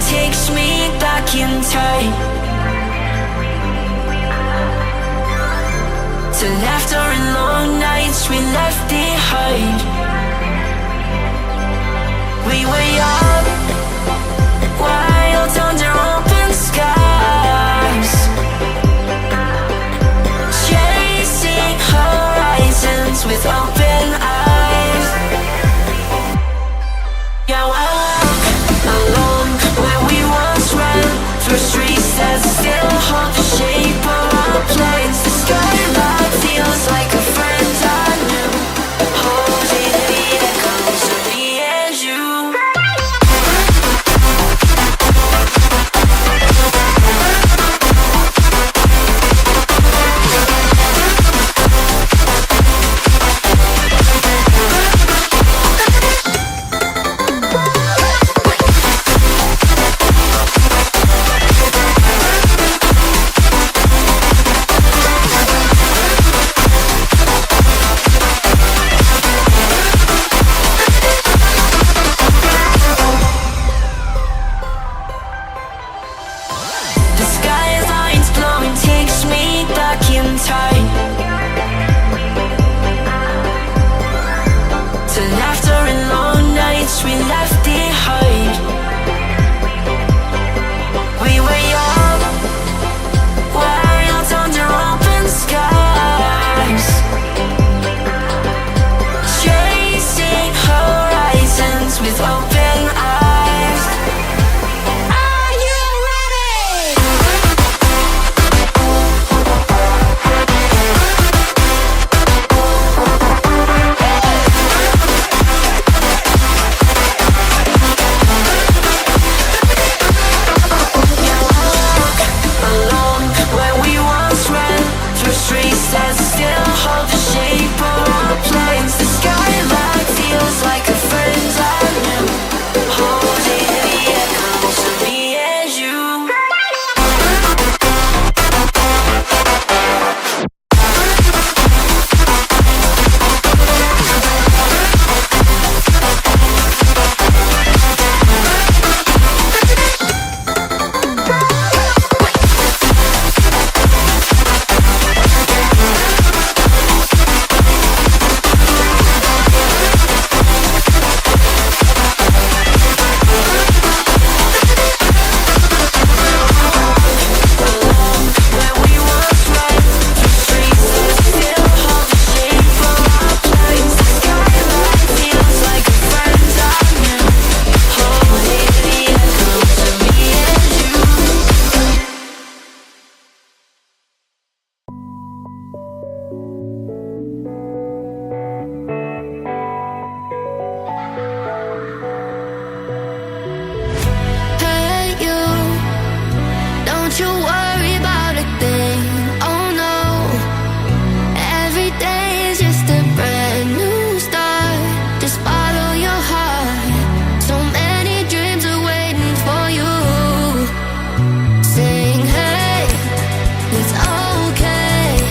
Takes me back in time to laughter and long nights we left behind. We were young, wild under open skies, chasing horizons with open eyes. Yeah, I walk alone where we once ran, through streets that still hold the shape of our plans. The skyline feels like a friend I knew, holding the echoes of me and you. Hey you, don't you worry about a thing. Oh no, every day is just a brand new start. Just follow your heart. So many dreams are waiting for you. Sing hey, it's okay.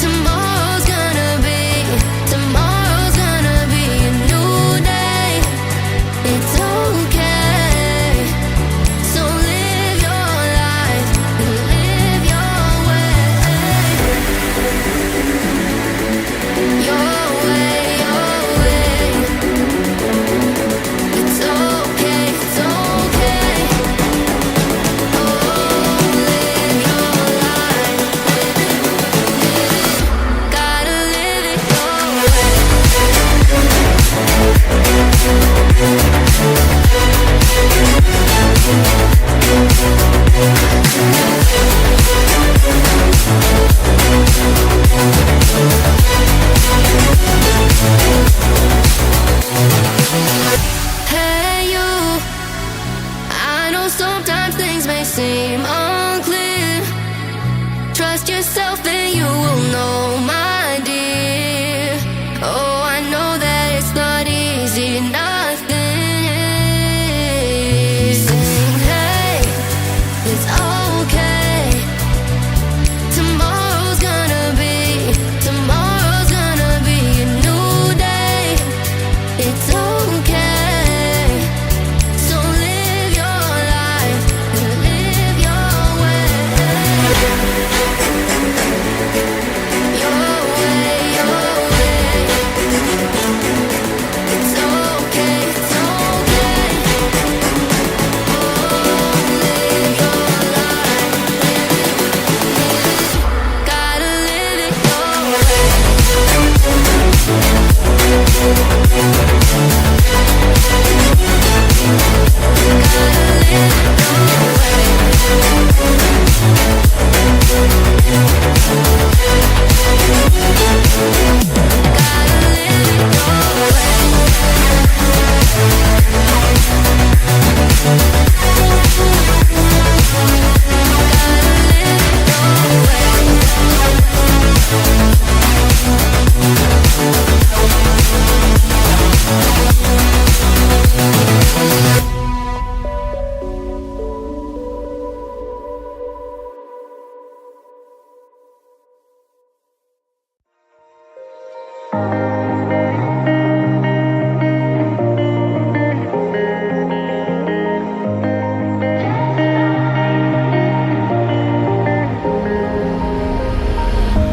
Tomorrow's gonna be a new day. It's okay. So live your life and live your way. Your way, your way. It's okay, it's okay. Oh, live your life. Gotta live it your way. Hey you, I know sometimes things may seem unclear. Trust yourself and you will know, my dear. Oh, I know that it's not easy, nothing is. Sing hey, it's okay. Tomorrow's gonna be a new day. It's okay. So live your life and live your way. Your way, your way. It's okay, it's okay. Oh, live your life. Gotta live it your way.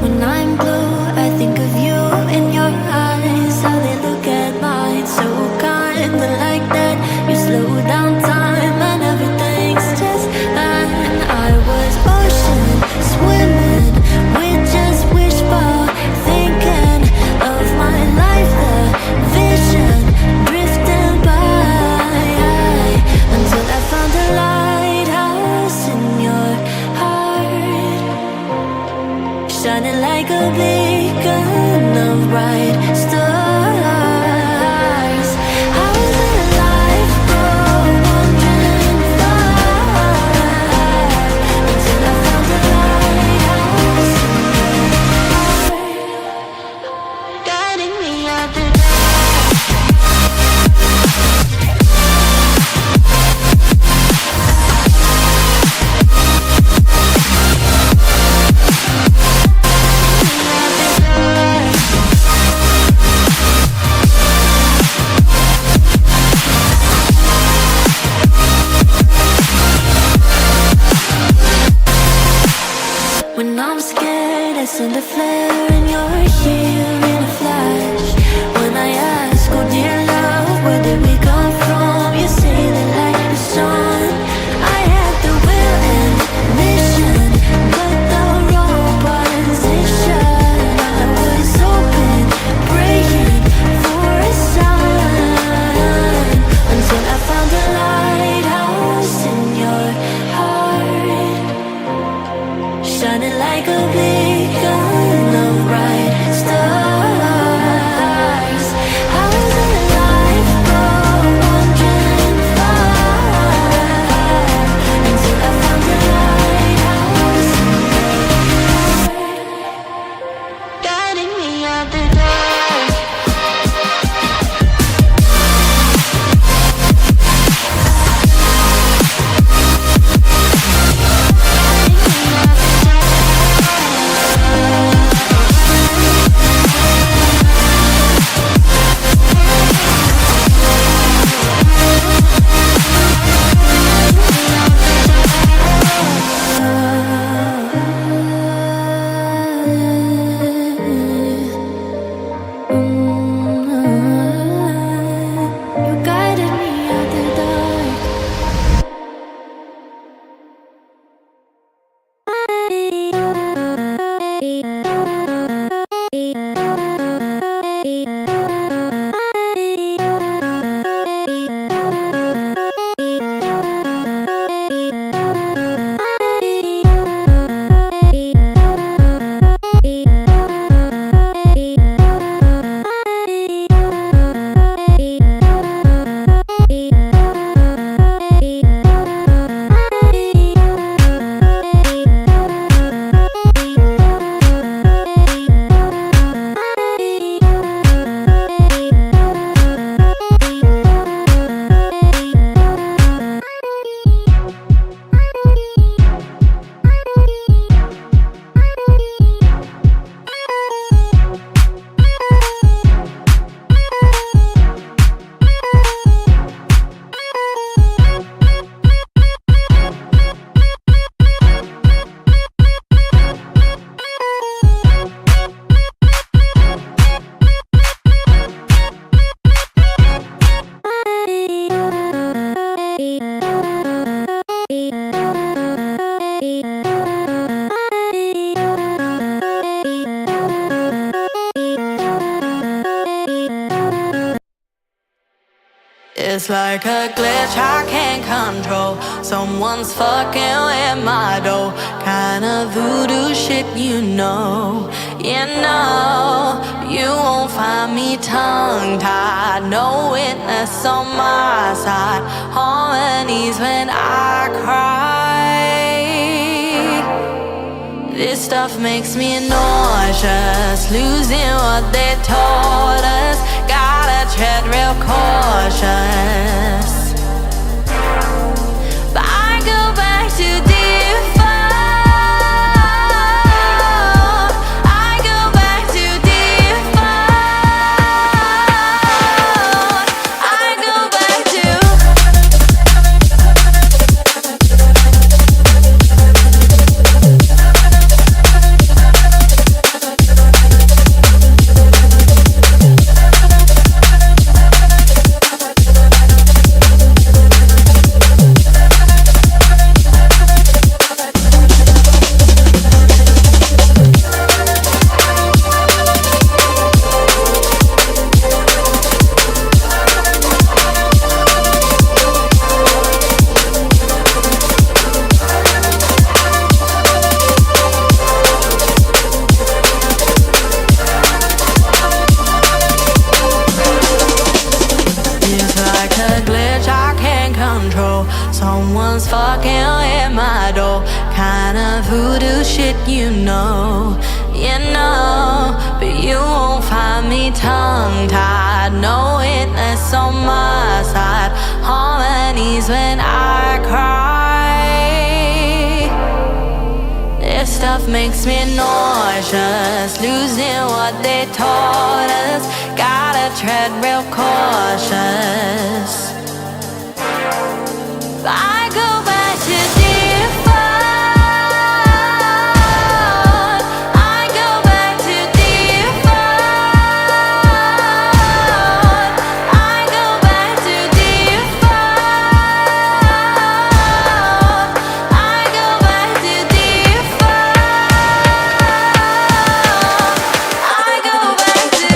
When I'm blue, I think of you in your eyes. How they look at mine, so kinda like that. You slow down time and everything's just fine. I was ocean swimming with just wishful thinking of my life, the vision drifting by until I found a lighthouse in your heart, shining like a beacon of bright stars. How did life go wandering far until I found a lighthouse in your heart, guiding me out the when I'm scared, I send a flare and you're here in a flash. When I ask, oh dear love, where did we come from? You say that light is on. I had the will and mission, but the wrong position. I was open, praying for a sign until I found a lighthouse in your heart, shining like a beacon It's like a glitch I can't control. Someone's fucking with my dough. Kinda voodoo shit, you know. You won't find me tongue-tied. No witness on my side. Harmonies when I cry. This stuff makes me nauseous, losing what they taught us. Gotta tread real cautious. But I go back to default. I go back to default. I go back to someone's fucking with my door. Kinda voodoo shit, you know. But you won't find me tongue-tied. No witness on my side. Harmonies when I cry. This stuff makes me nauseous, losing what they taught us. Gotta tread real cautious. I go back to default. I go back to default. I go back to default. I go back to default. I go back to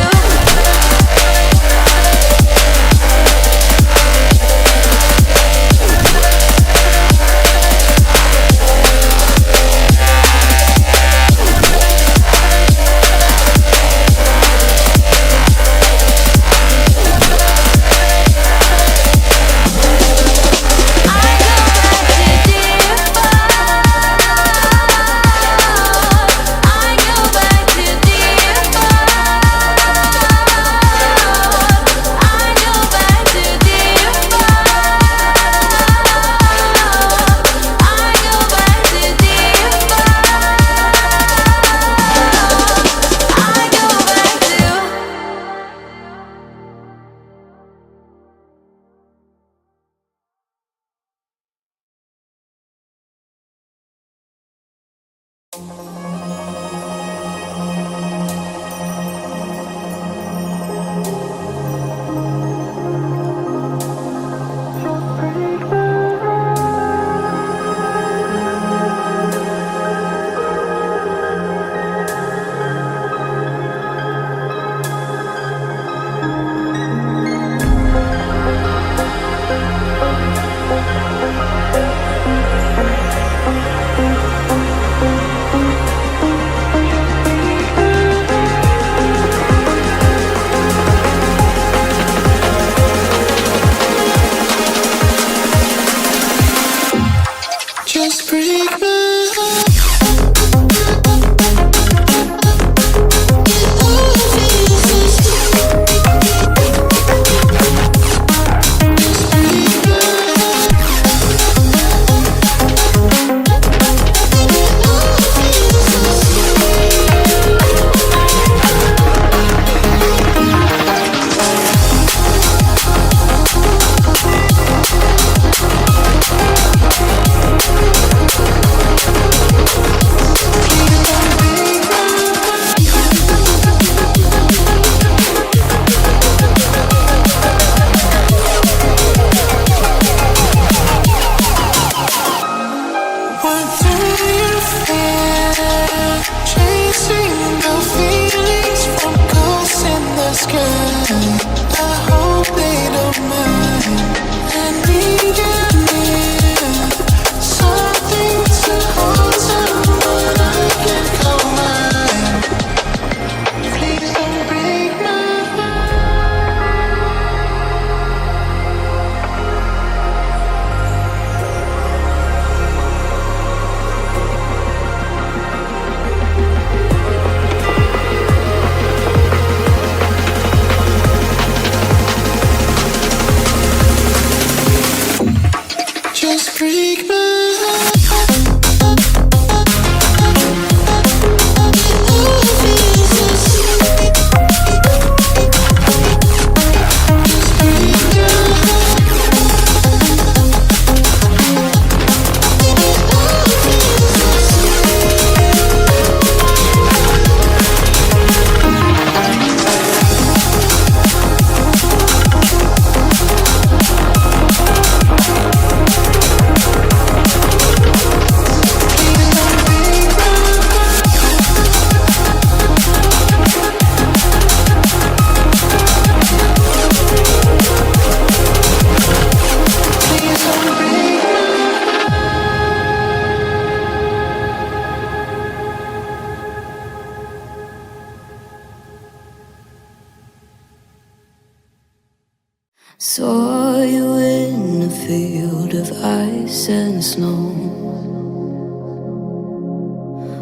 Saw you in a field of ice and snow,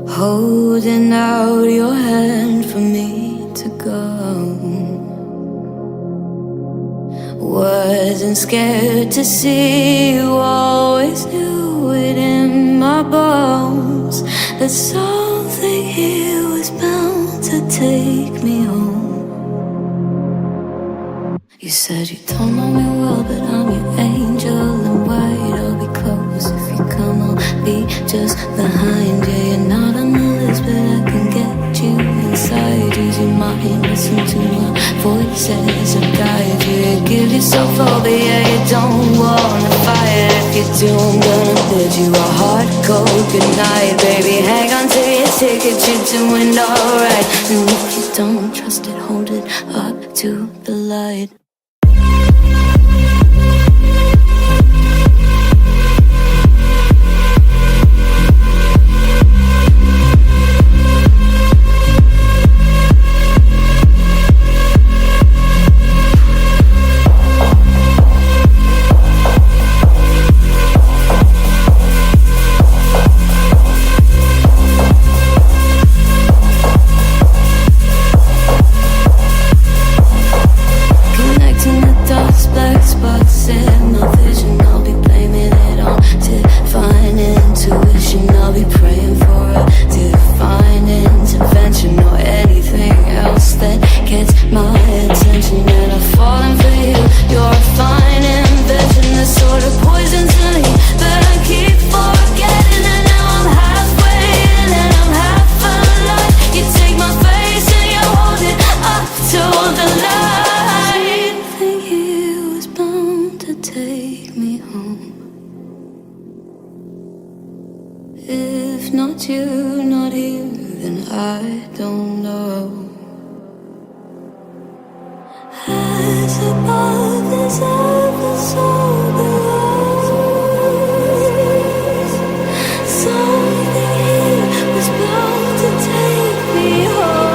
holding out your hand for me to go. Wasn't scared to see you, always knew it in my bones that something here was bound to take me home. You said you don't know me well, but I'm your angel in white. I'll be close if you come, I'll be just behind you. You're not on the list, but I can get you inside. Use your mind, listen to my voices and guide you. You give yourself over, yeah, you don't wanna fight. If you do, I'm gonna bid you a hard cold goodnight. Baby, hang on to your ticket, you're doing alright. And if you don't trust it, hold it up to the light. If not you, not here, then I don't know. As above is ever so below. Something here was bound to take me home.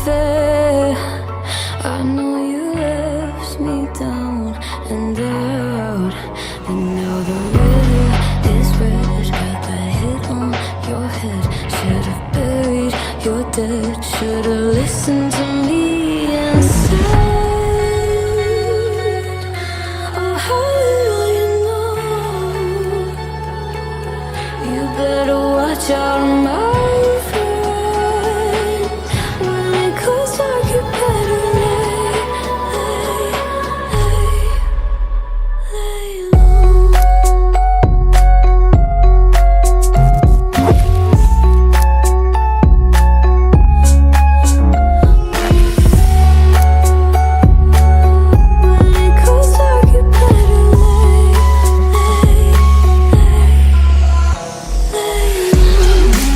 fair. I know you left me down and out, and now the weather is red. Got that hit on your head. Should've buried your dead. Should've listened to me instead. Oh, how little you know. You better watch out, my friend. When it goes dark, you better lay low. When it goes dark, you better lay low.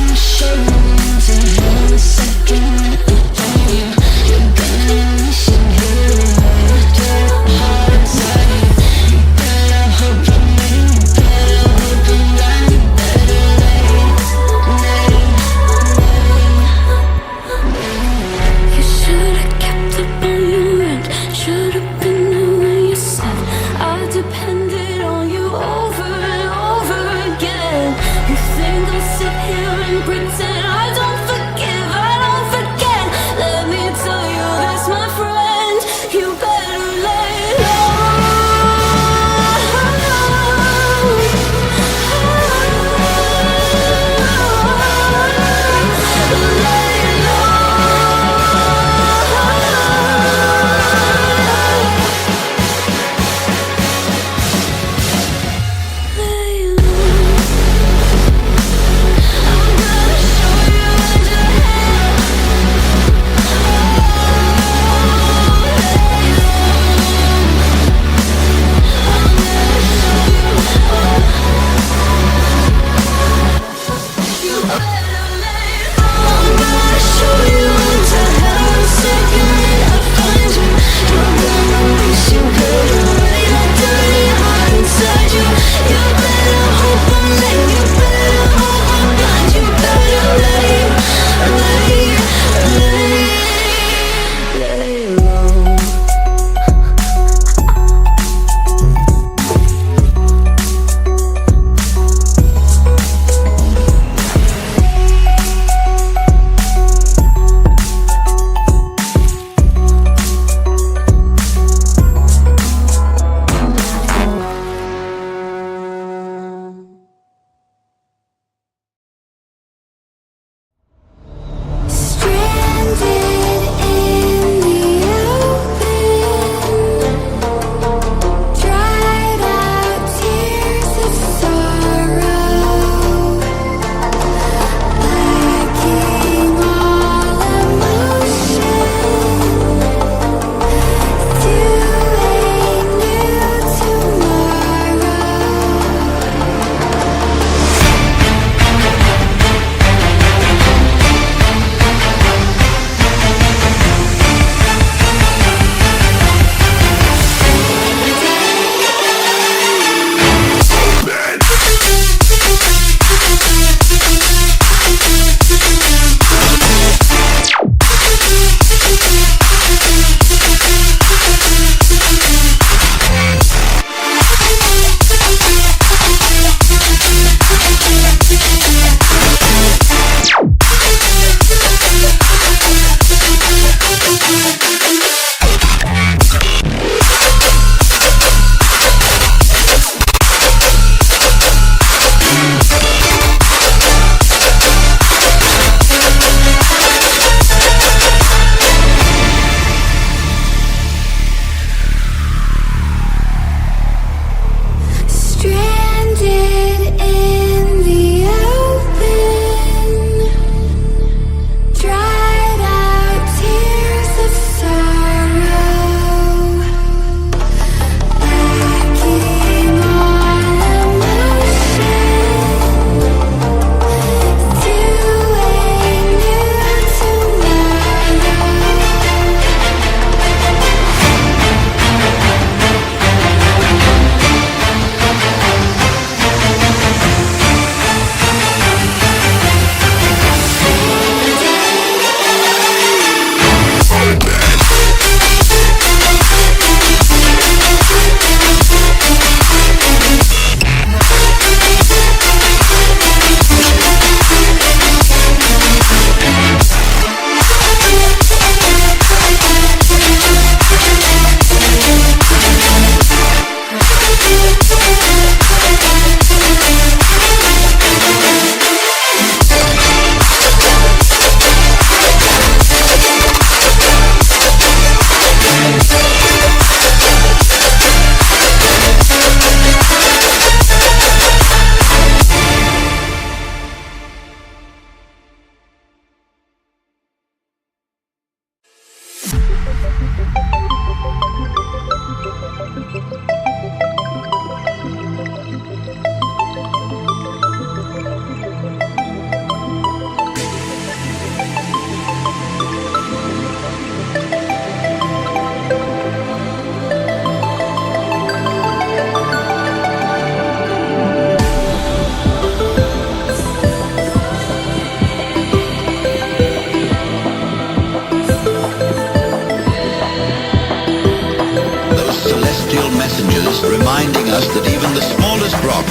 us that even the smallest rock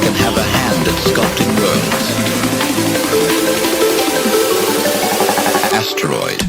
can have a hand at sculpting worlds. Asteroid.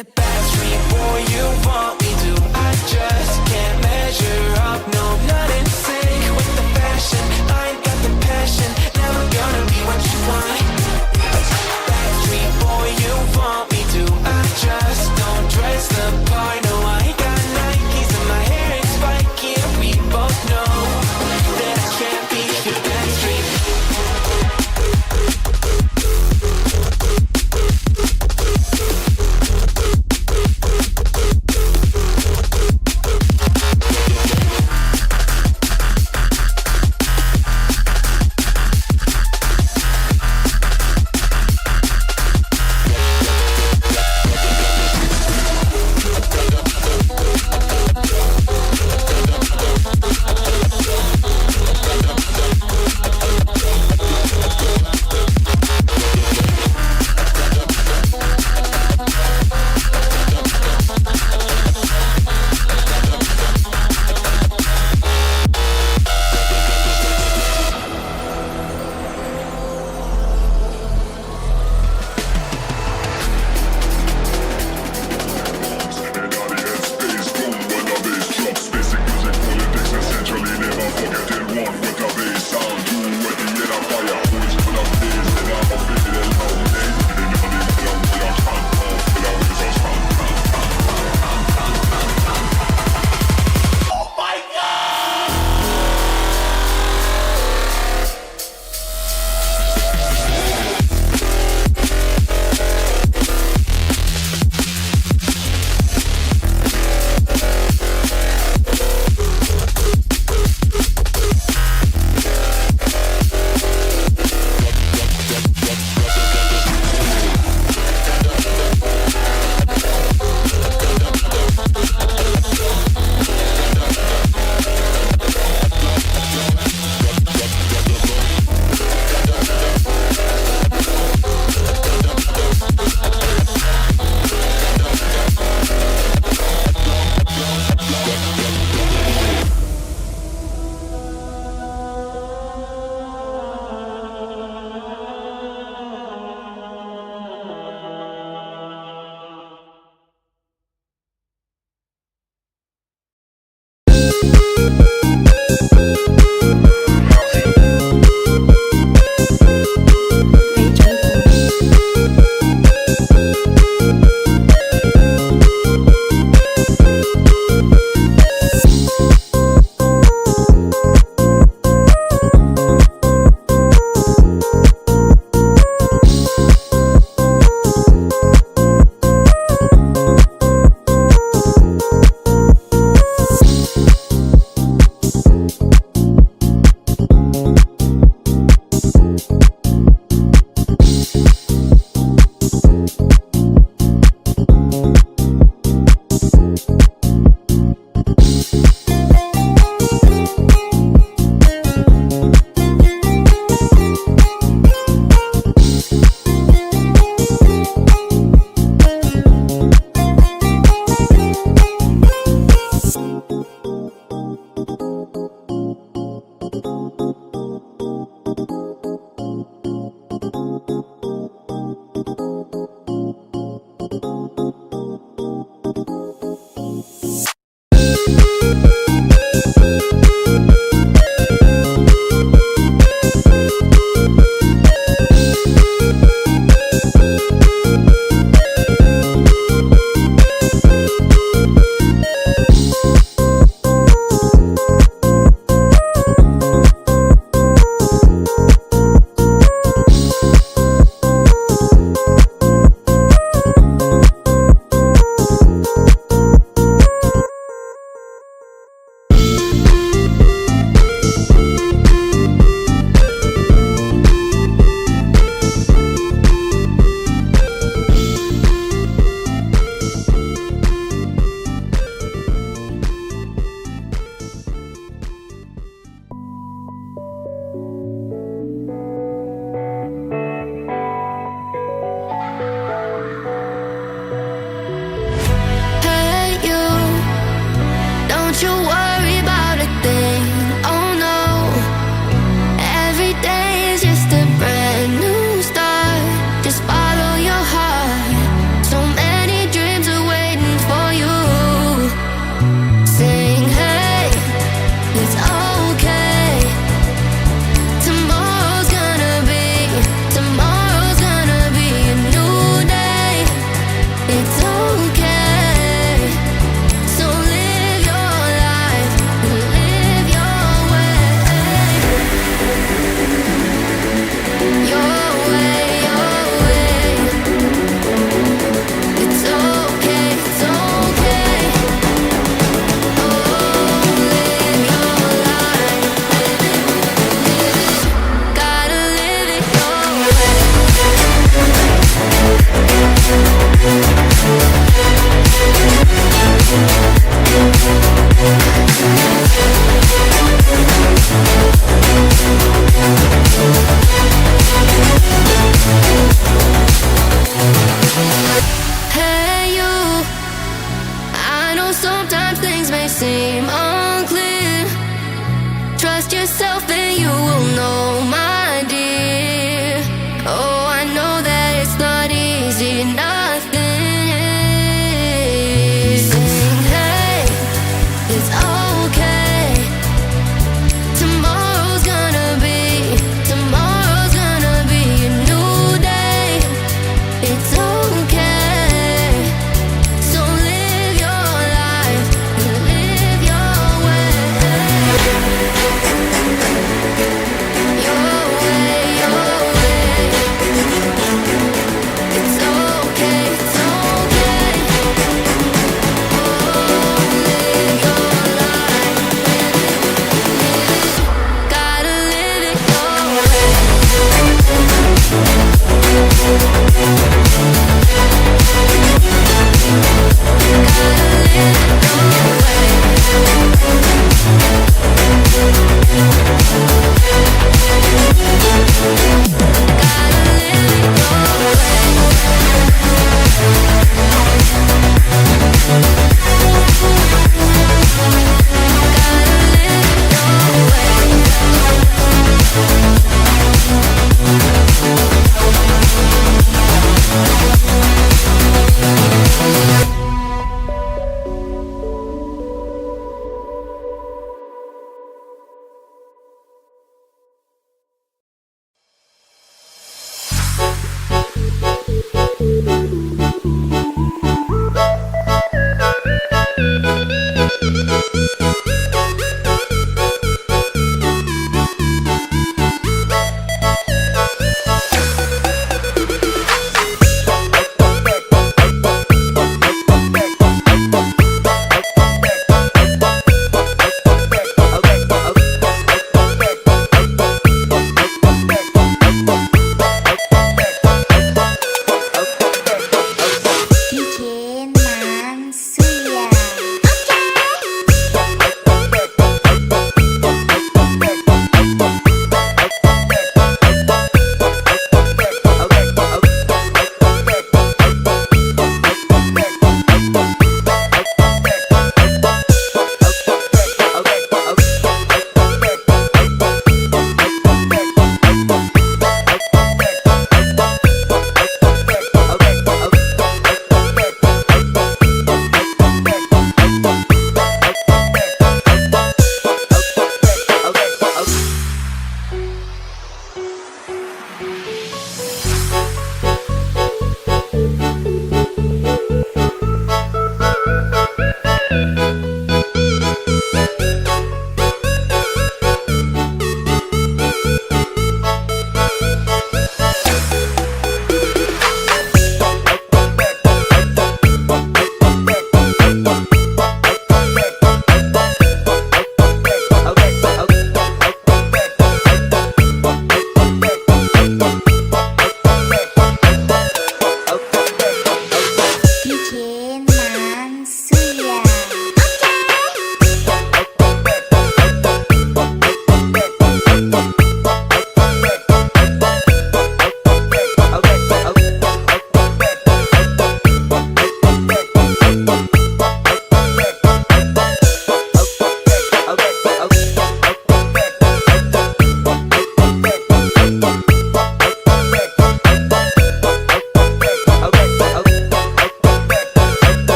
the Backstreet Boy you want me to. I just can't measure up, no, not in sync with the fashion. I ain't got the passion, never gonna be what you want. Backstreet Boy you want me to. I just don't dress the part, no, I ain't got Nikes and my hair ain't spiky, and we both know that I can't be your Backstreet.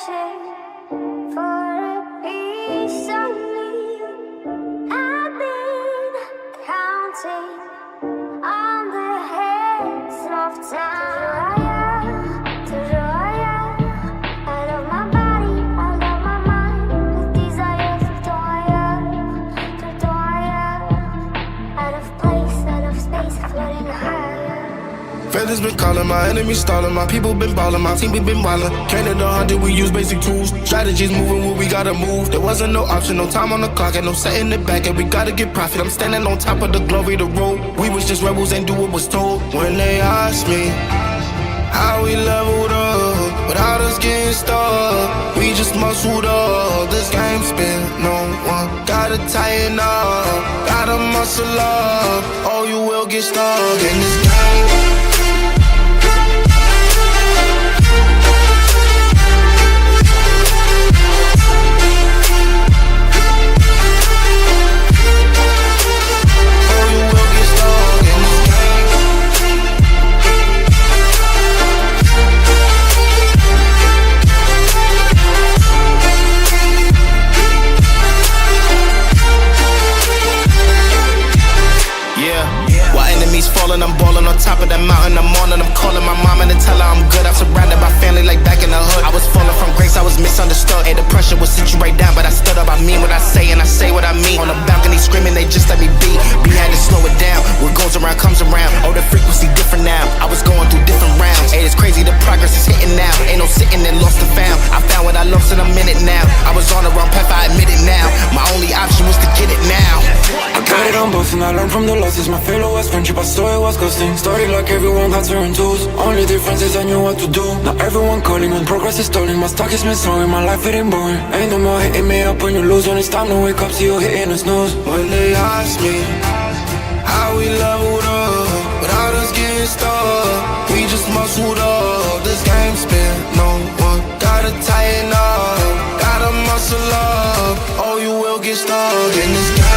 searching for a piece of me. I've been counting on the hands of time. I love my body, I love my mind. With desires of out of place, out of space, floating higher. Feathers been calling, my enemies stalling, my people been ballin', my team we been wildin'. Canada 100, we use basic tools. Strategies moving where we gotta move. There wasn't no option, no time on the clock, and no setting it back, and we gotta get profit. I'm standing on top of the glory, the road. We was just rebels, ain't do what was told. When they asked me how we leveled up, without us getting stuck, we just muscled up. This game spin, no one gotta tighten up, gotta muscle up, or you will get stuck in this game. Falling, I'm balling on top of that mountain. I'm on and I'm calling my mama to tell her I'm good. I'm surrounded by family like back in the hood. I was falling from grace, I was misunderstood. Hey, the pressure will sit you right down, but I stood up. I mean what I say and I say what I mean. On the balcony screaming, they just let me be. We had to slow it down. What goes around comes around. Oh, the frequency different now. I was going through different rounds. Hey, it's crazy, the progress is hitting now. Ain't no sitting and lost and found. I found what I lost in a minute now. I was on the wrong path, I admit it now. My only option was to get it now. I got it on both and I learned from the losses. My failure was friendship, I saw it was ghosting. Started like everyone had certain tools. Only difference is I knew what to do. Now everyone calling when progress is stalling. My stock is missing, my life it ain't boring. Ain't no more hitting me up when you lose. When it's time to wake up, see you hitting the snooze. When they ask me how we leveled up, without us getting stuck, we just muscled up. This game spin, no one gotta tighten up, gotta muscle up, or you will get stuck in this game.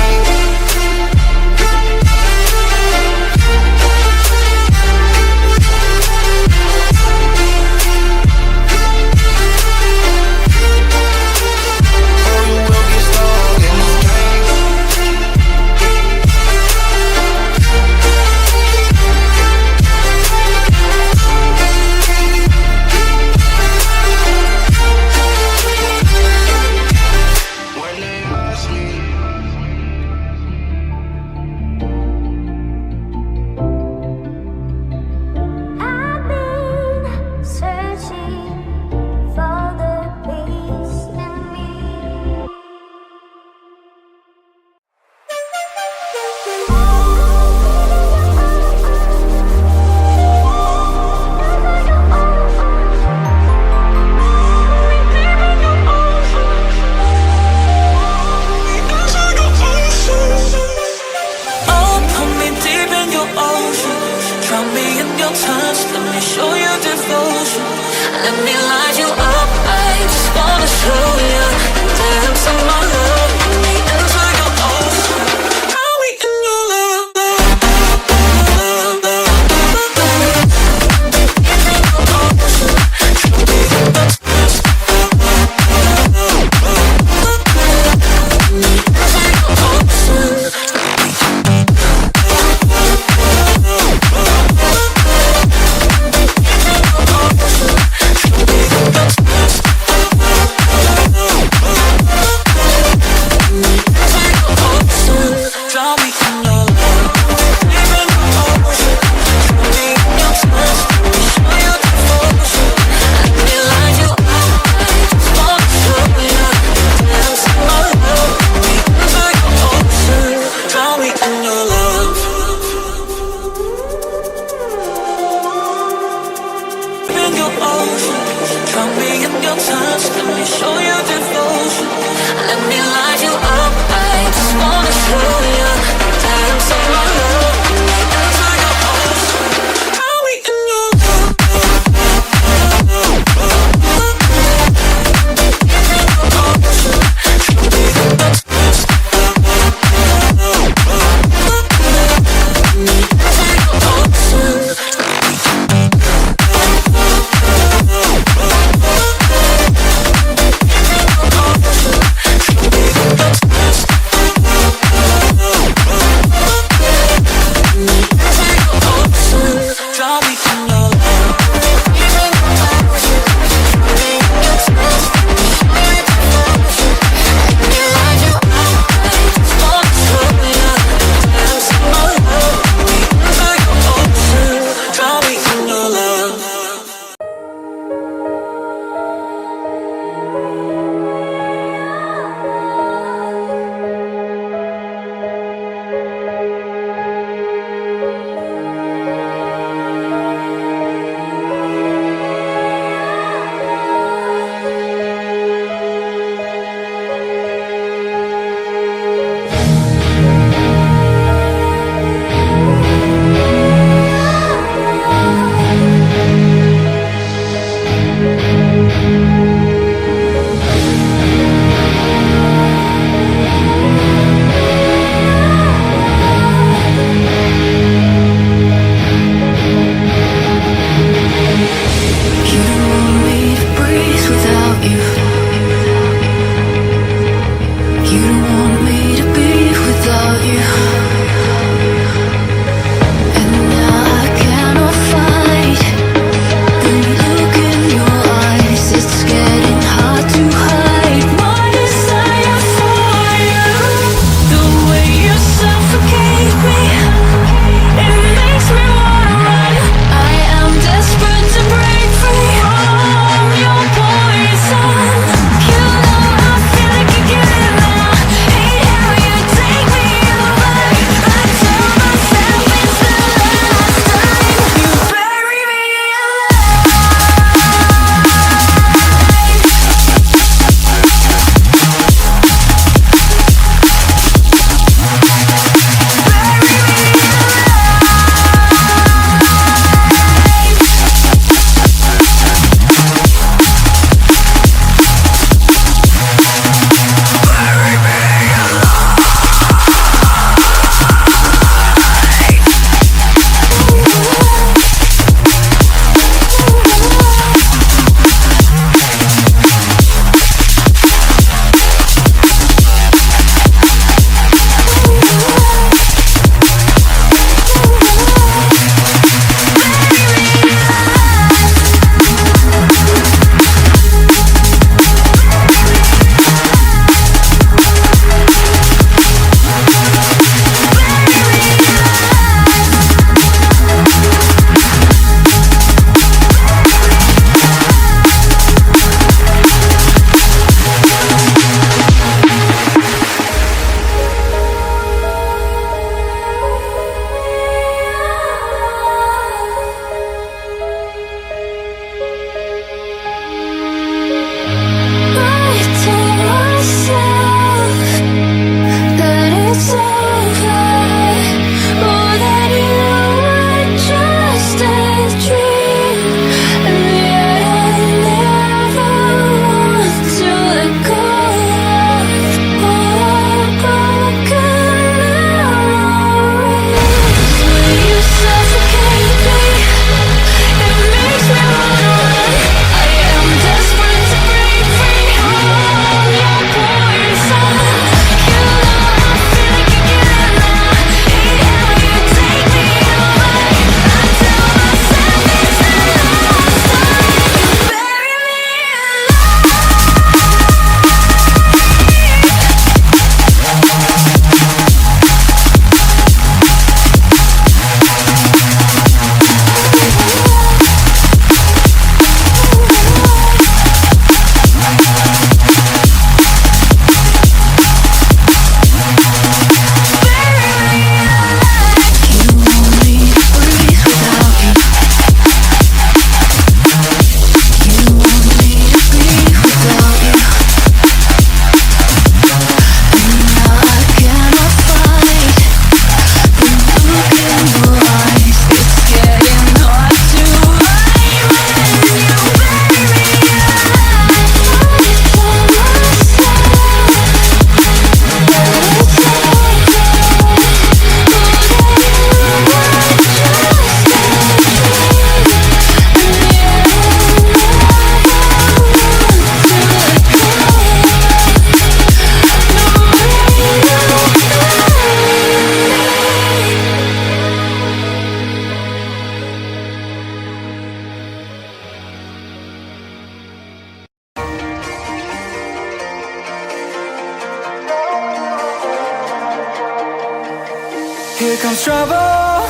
Here comes trouble,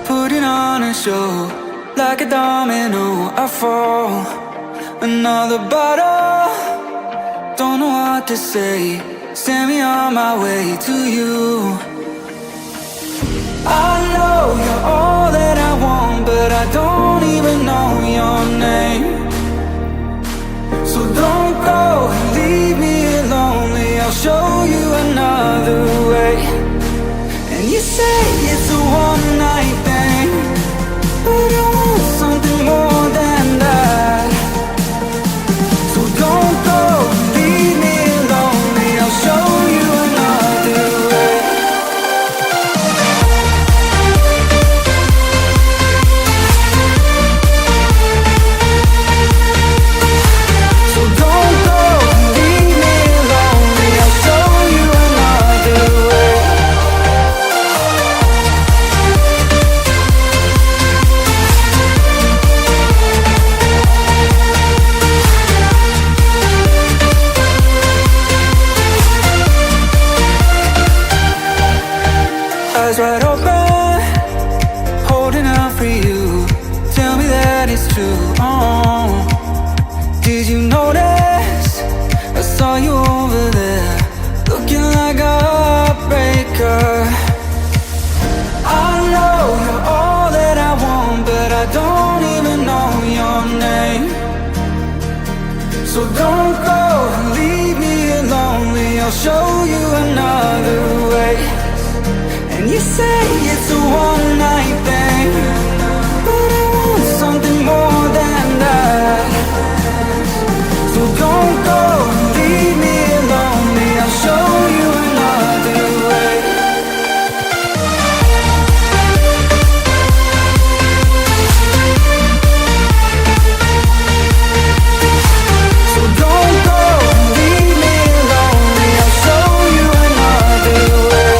putting on a show. Like a domino, I fall. Another bottle, don't know what to say. Send me on my way to you. I know you're all that I want, but I don't even know your name. So don't go and leave me lonely, I'll show you another way. And you say it's a one-night thing, but I want something more than that. So don't go and leave me lonely, I'll show you another way. So don't go and leave me lonely, I'll show you another way. Eyes wide open, holding out for you. Tell me that it's true. Oh, did you notice? I saw you over there, looking like a heartbreaker. I know you're all that I want, but I don't even know your name. So don't go and leave me lonely, I'll show you another way. And you say it's a one-night thing, but I want something more than that. So don't go and leave me lonely, I'll show you another way. So don't go and leave me lonely, I'll show you another way.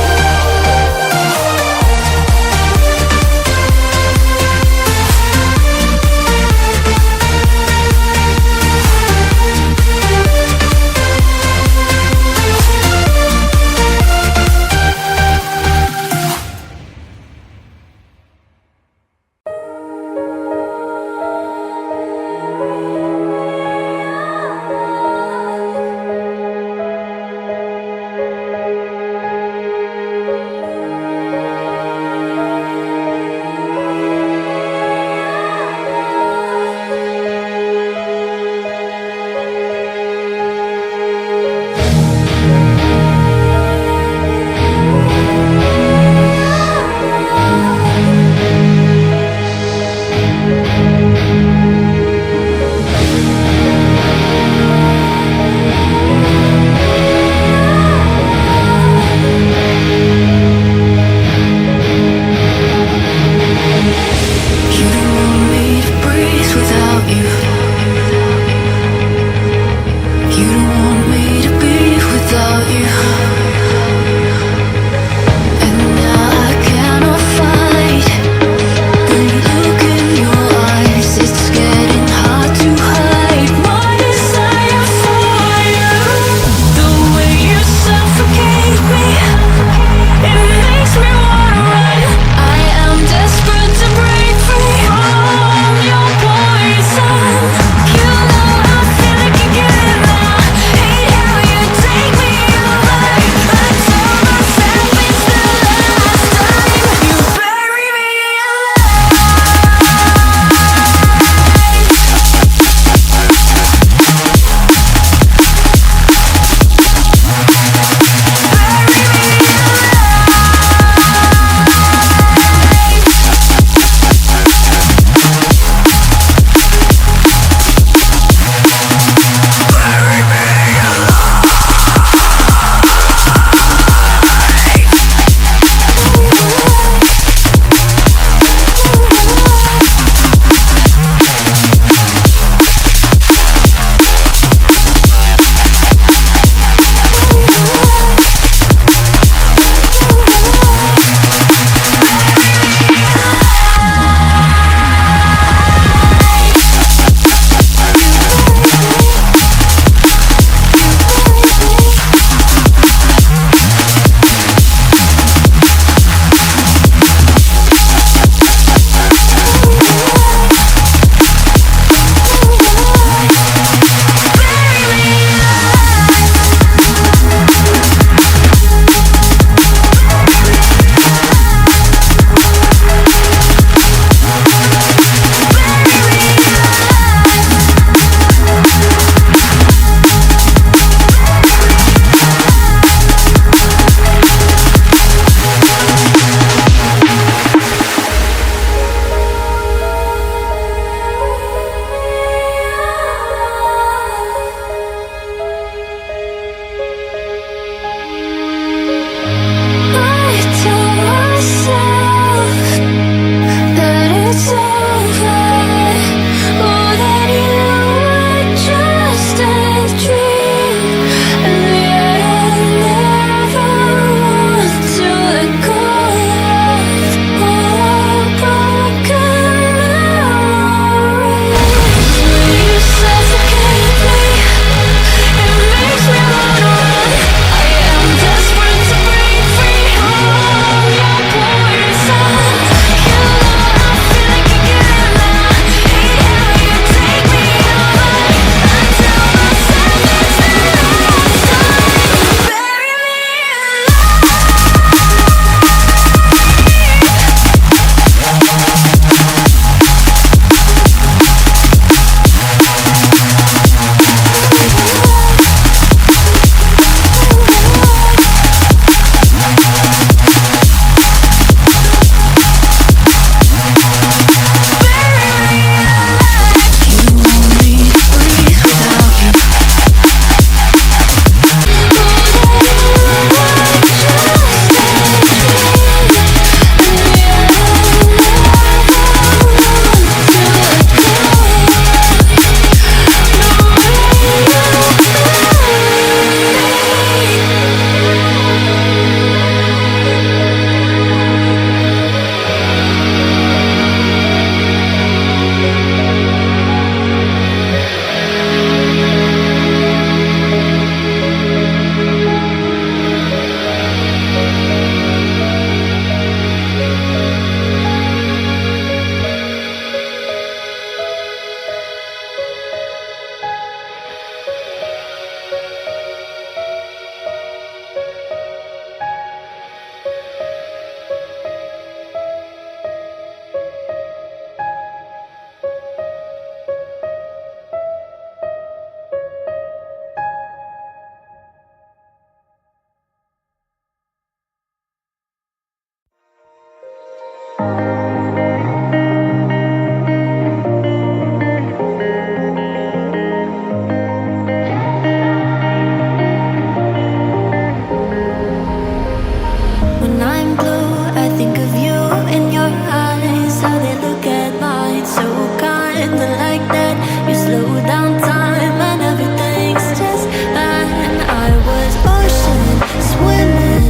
down time and everything's just fine. I was ocean swimming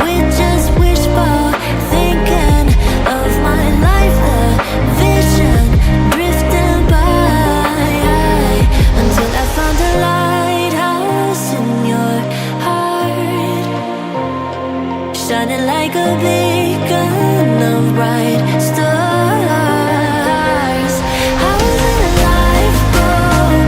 with just wishful thinking of my life, the vision drifting by until I found a lighthouse in your heart, shining like a beacon of bright stars. I was in a lifeboat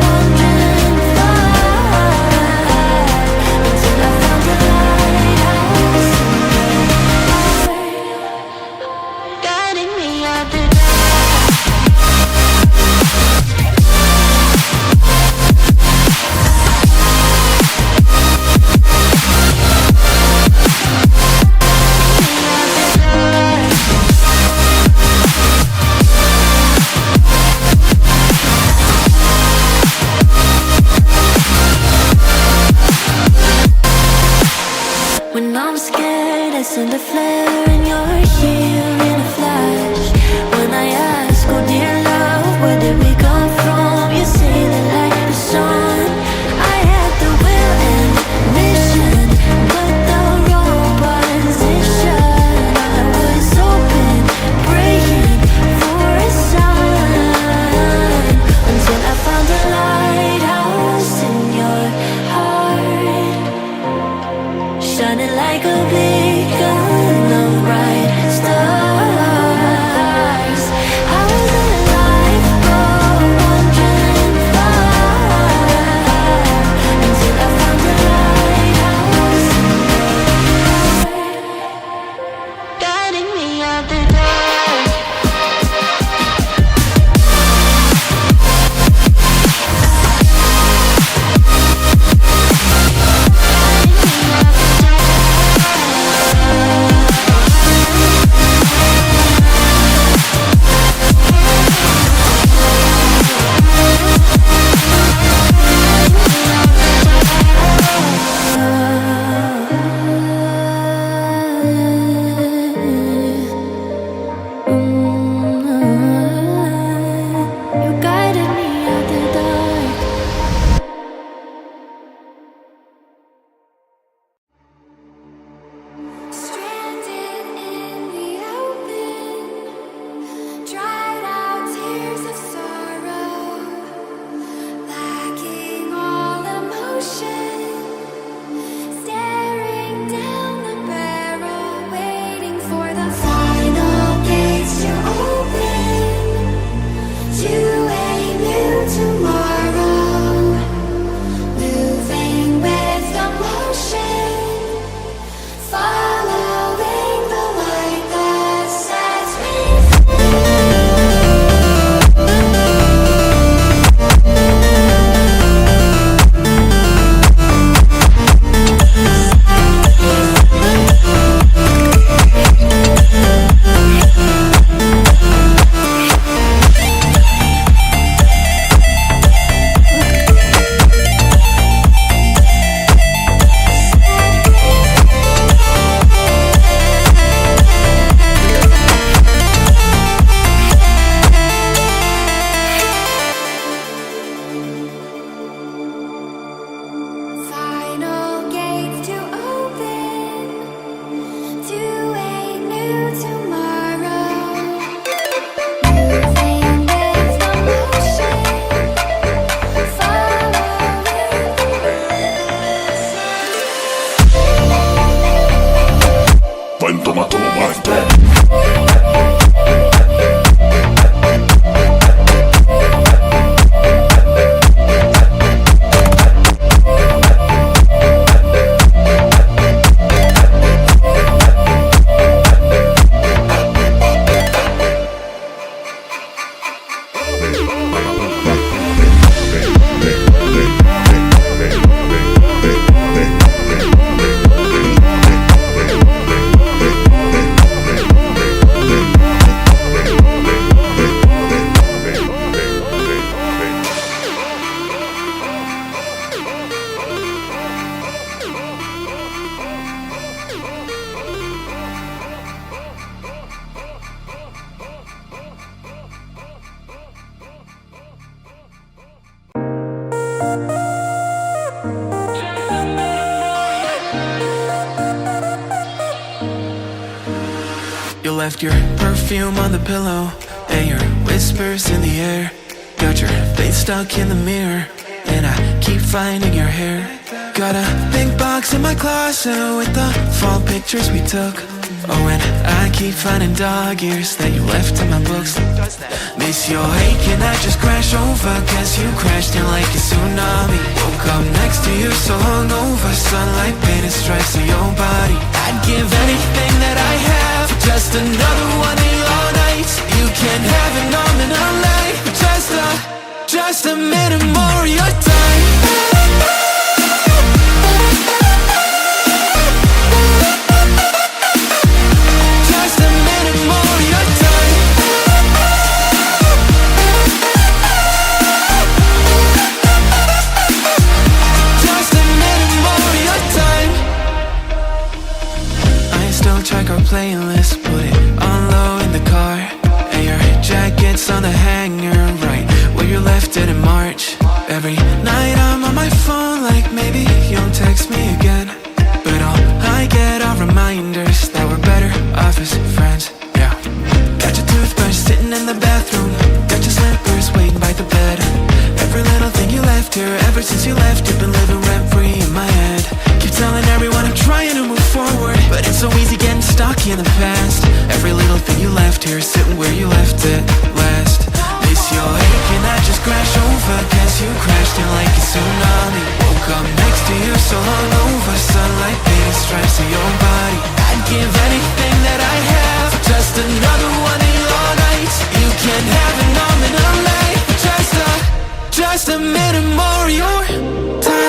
You left your perfume on the pillow and your whispers in the air. Got your face stuck in the mirror and I keep finding your hair. Got a pink box in my closet with the fall pictures we took. Oh, and I keep finding dog ears that you left in my books. Miss your ache and I just crash over, cause you crashed in like a tsunami. Woke up next to you so hungover, sunlight painted stripes on your body. I'd give anything that I have for just another one of your nights. You can have an arm and a leg, just a minute more of your time. Check our playlist, put it on low in the car. And your jacket's on the hanger, right where you left it in March. Every night I'm on my phone like maybe you'll text me again. But all I get are reminders that we're better off as friends, yeah. Got your toothbrush sitting in the bathroom, got your slippers waiting by the bed. Every little thing you left here, ever since you left, you've been living rent-free in my head. Keep telling everyone I'm trying to move forward, but it's so easy getting stuck in the past. Every little thing you left here is sitting where you left it last. Miss your ache and I just crash over, cause you crashed in like a tsunami. Woke up next to you so hungover, sunlight painted stripes on your body. I'd give anything that I have for just another one of your nights. You can have an arm and a leg, just a minute more of your time.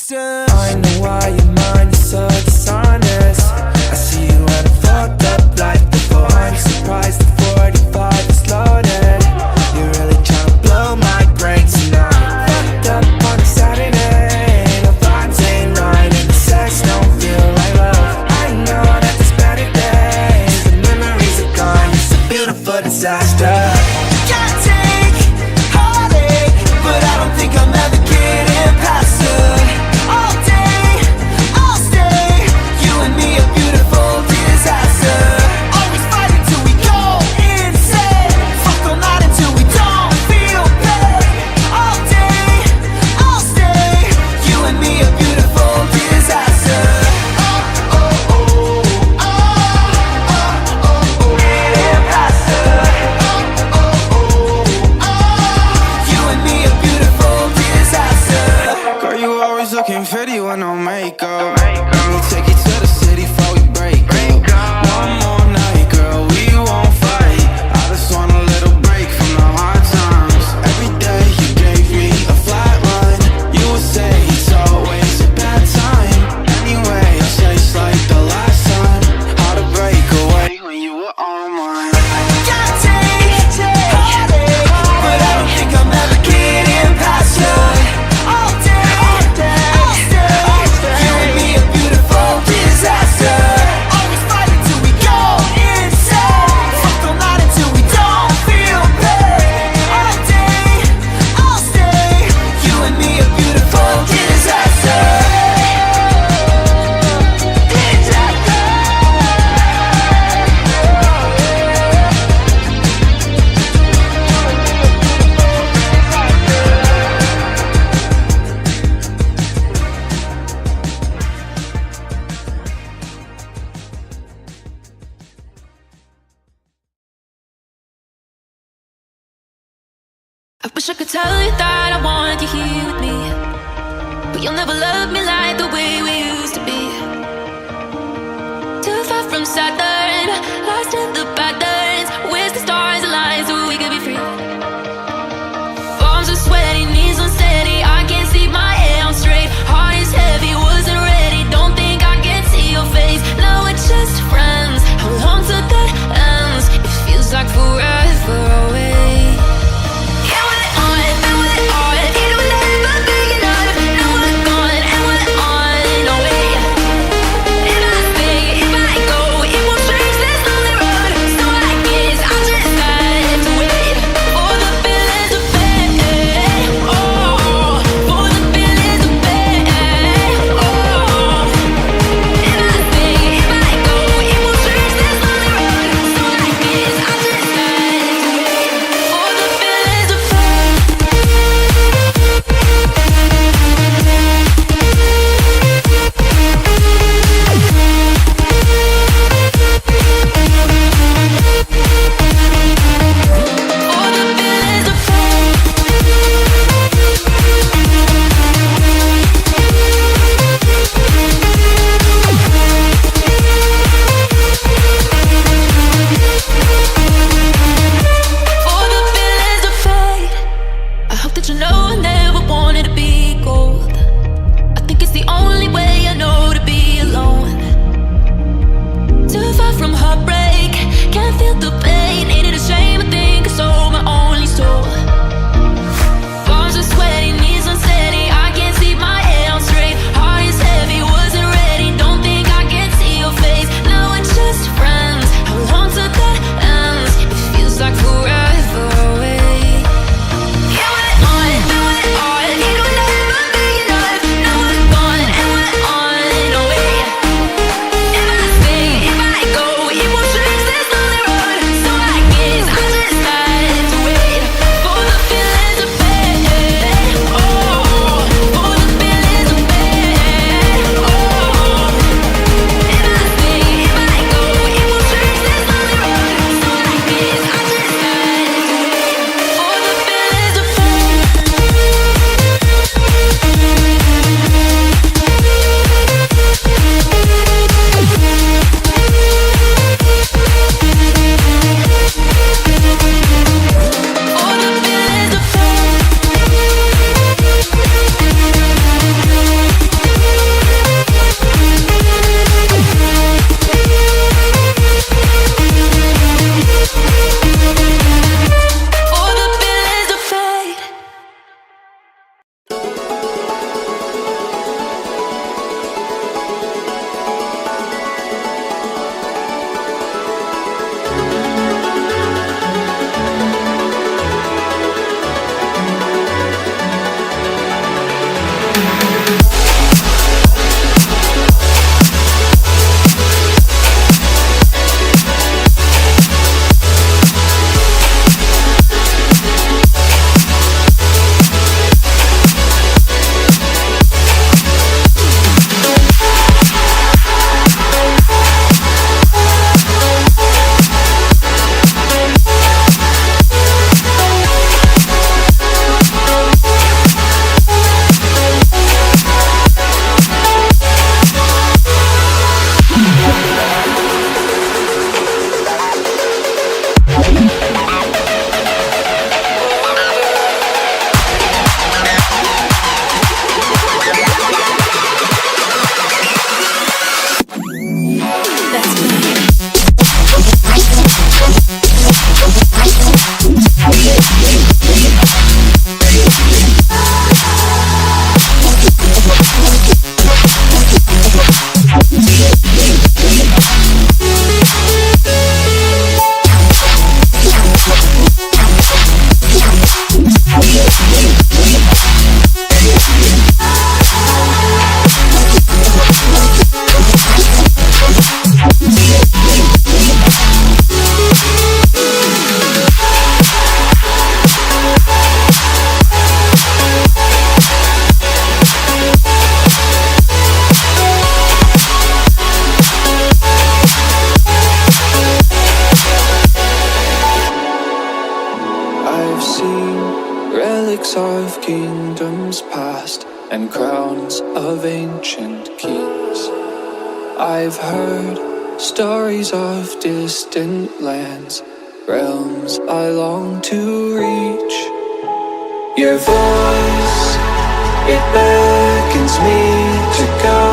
I know why your mind is so dishonest. I see you at a fucked up life before. I'm surprised the 45 is loaded. You're really trying to blow my brain tonight. Fucked up on a Saturday, the vibes ain't right and the sex don't feel like love. I know that there's better days, the memories are gone. It's a beautiful disaster. Can't take heartache, but I don't think I'm ever getting past her. All day, I'll stay. You and me, a beautiful disaster. Always fighting till we go insane. Fuck all night until we don't feel pain. All day, I'll stay. You and me, a beautiful disaster. Getting past her. You and me, a beautiful disaster. Girl, you always looking pretty with no makeup. Let me take you to the city before we break up. One more night, girl, we won't fight. I just want a little break from the hard times. Every day you gave me a flat line. You would say it's always a bad time. Anyway, I say it's like the last time. Hard to break away when you were on mine. Can't take heartache, but I don't think I'm ever getting past her. All day, I'll stay. You and me, a beautiful I wish I could tell you that I want you here with me, but you'll never love me like the way we used to be. Too far from Saturn, lost in the patterns. Where's the stars align so we could be free? Palms are sweaty, knees unsteady. I can't see my head on straight. Heart is heavy, wasn't ready. Don't think I can see your face. Now we're just friends. Hold on to the ends. It feels like forever away. If I go, it won't and crowns of ancient keys. I've heard stories of distant lands, realms I long to reach. Your voice, it beckons me to go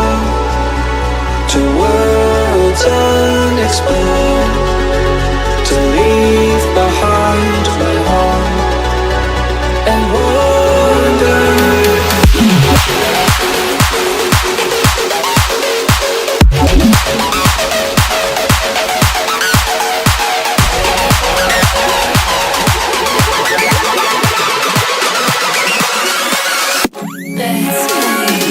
to worlds unexplored, to leave behind my home and wander. Let's play.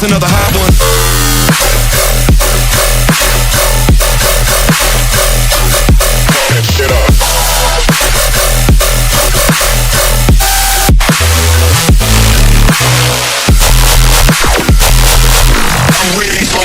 another hot one. Shit up. I'm waiting for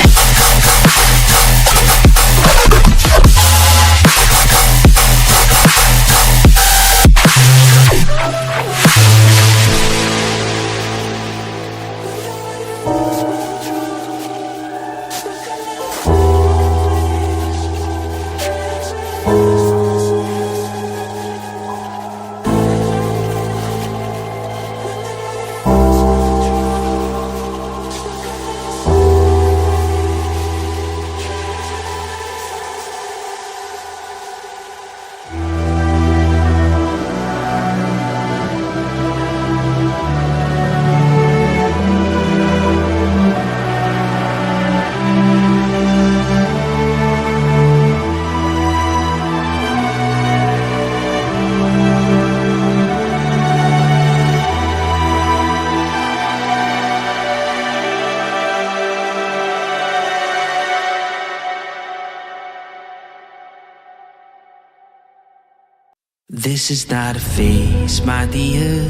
This is not a phase, my dear.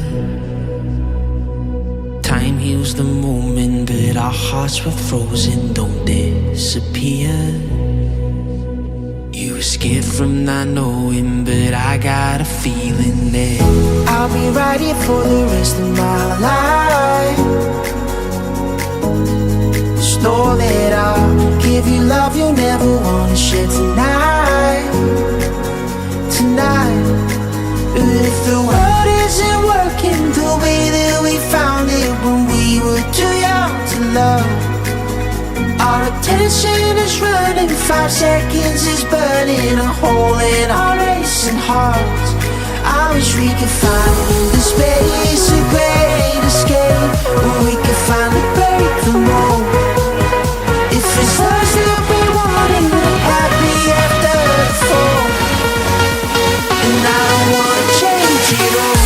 Time heals the moment, but our hearts were frozen, don't disappear. You were scared from not knowing, but I got a feeling that I'll be right here for the rest of my life. Just know that I'll give you love you'll never wanna share tonight. Tonight. If the world isn't working the way that we found it when we were too young to love, our attention is running, 5 seconds is burning a hole in our racing hearts. I wish we could find the space, a great escape, where we could finally break the mold. If it's us that we wanted, we're happy after the fall. And I don't wanna change it all.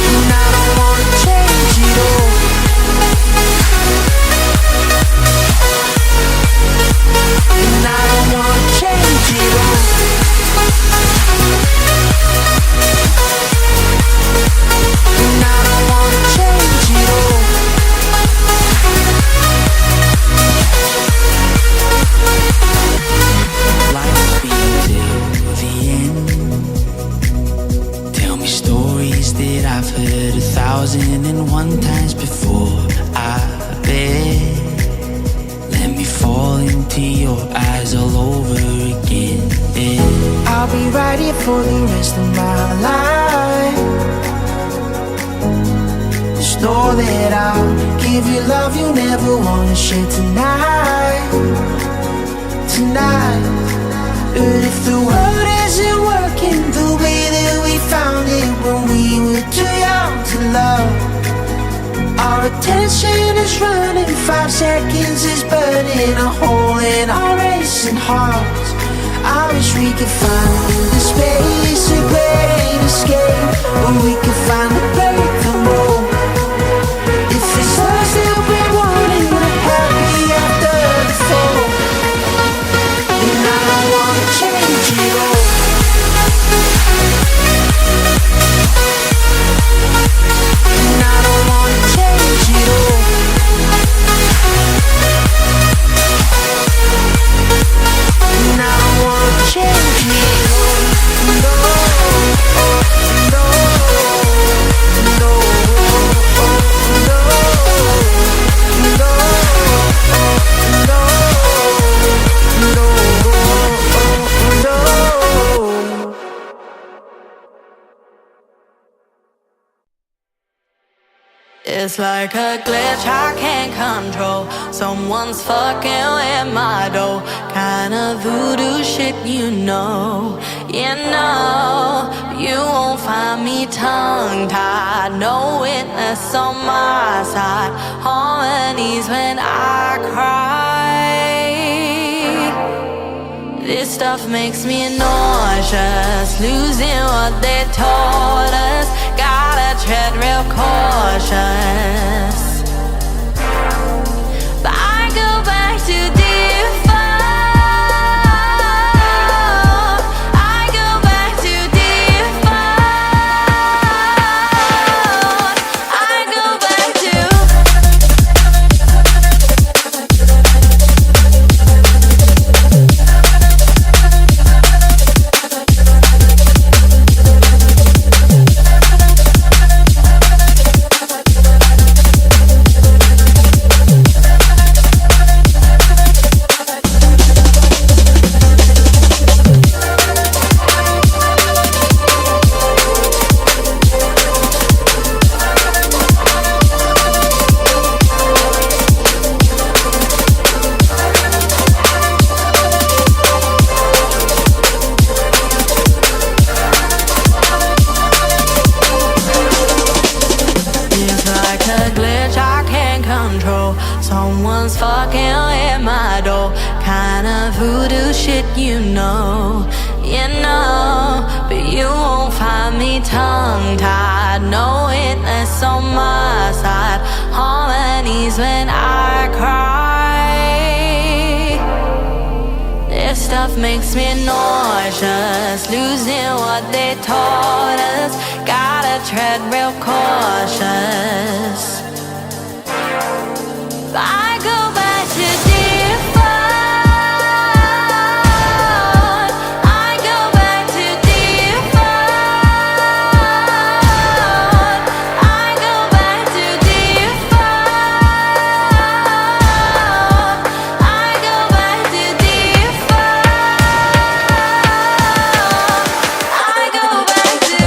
And I don't wanna change it all. And I don't wanna change it all. And I don't wanna change it all. life be till the end. Tell me stories that I've heard 1,001 times before. I bet. Let me fall into your eyes all over again. I'll be right here for the rest of my life. Just know that I'll give you love you'll never wanna share tonight. Tonight. But if the world isn't working the way that we found it when we were too young to love, our attention is running, 5 seconds is burning a hole in our racing hearts. I wish we could find the space, a great escape, where we could finally break the mold. If it's us that we wanted, we're happy after the fall. And I don't wanna change it all. And I don't wanna change it all. And I don't wanna change it all. No, no, no, no, It's like a glitch I can't control. Someone's fucking with my dough. Kinda voodoo shit, you know. You won't find me tongue-tied. No witness on my side. On my knees when I cry. This stuff makes me nauseous. Losing what they taught us. Gotta gotta tread real cautious. But I go back to default. I go back to default. I go back to someone's fucking at my door. Kind of voodoo shit, you know. But you won't find me tongue-tied. No witness on my side. Harmonies when I cry. This stuff makes me nauseous. Losing what they taught us. Gotta tread real cautious. I go back to default. I go back to default. I go back to default. I go back to default. I go back to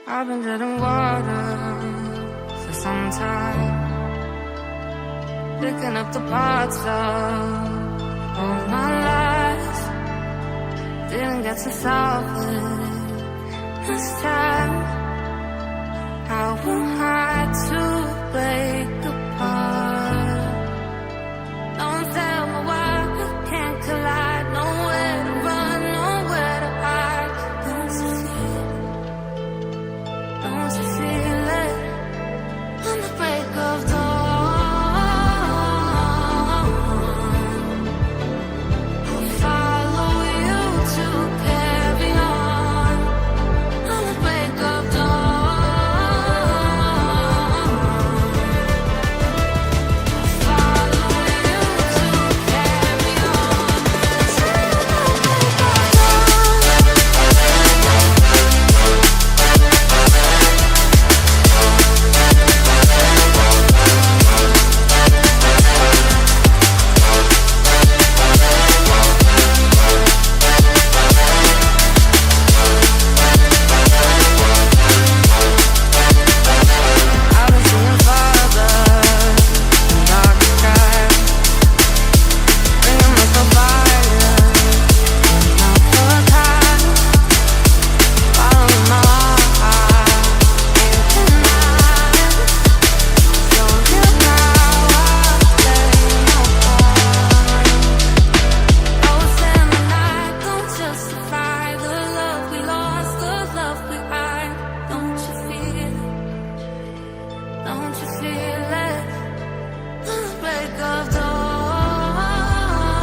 I've been treading water for some time, picking up the parts of all my life. Didn't get to solve it this time. How am I to break apart? No one tell me why we can't collide. Nowhere to run, nowhere to hide. Don't you feel? Don't you feel it? On the break of dawn, I'll follow you to carry on. On the break of dawn, I'll follow you to carry on. I've been seeing farther in dark skies, bringing myself fire, not for time. Following my heart, ain't denying. So here now, I'll say no more. Ghosts in the night don't justify the love we lost, the love we hide. Don't you feel it? Don't you feel it?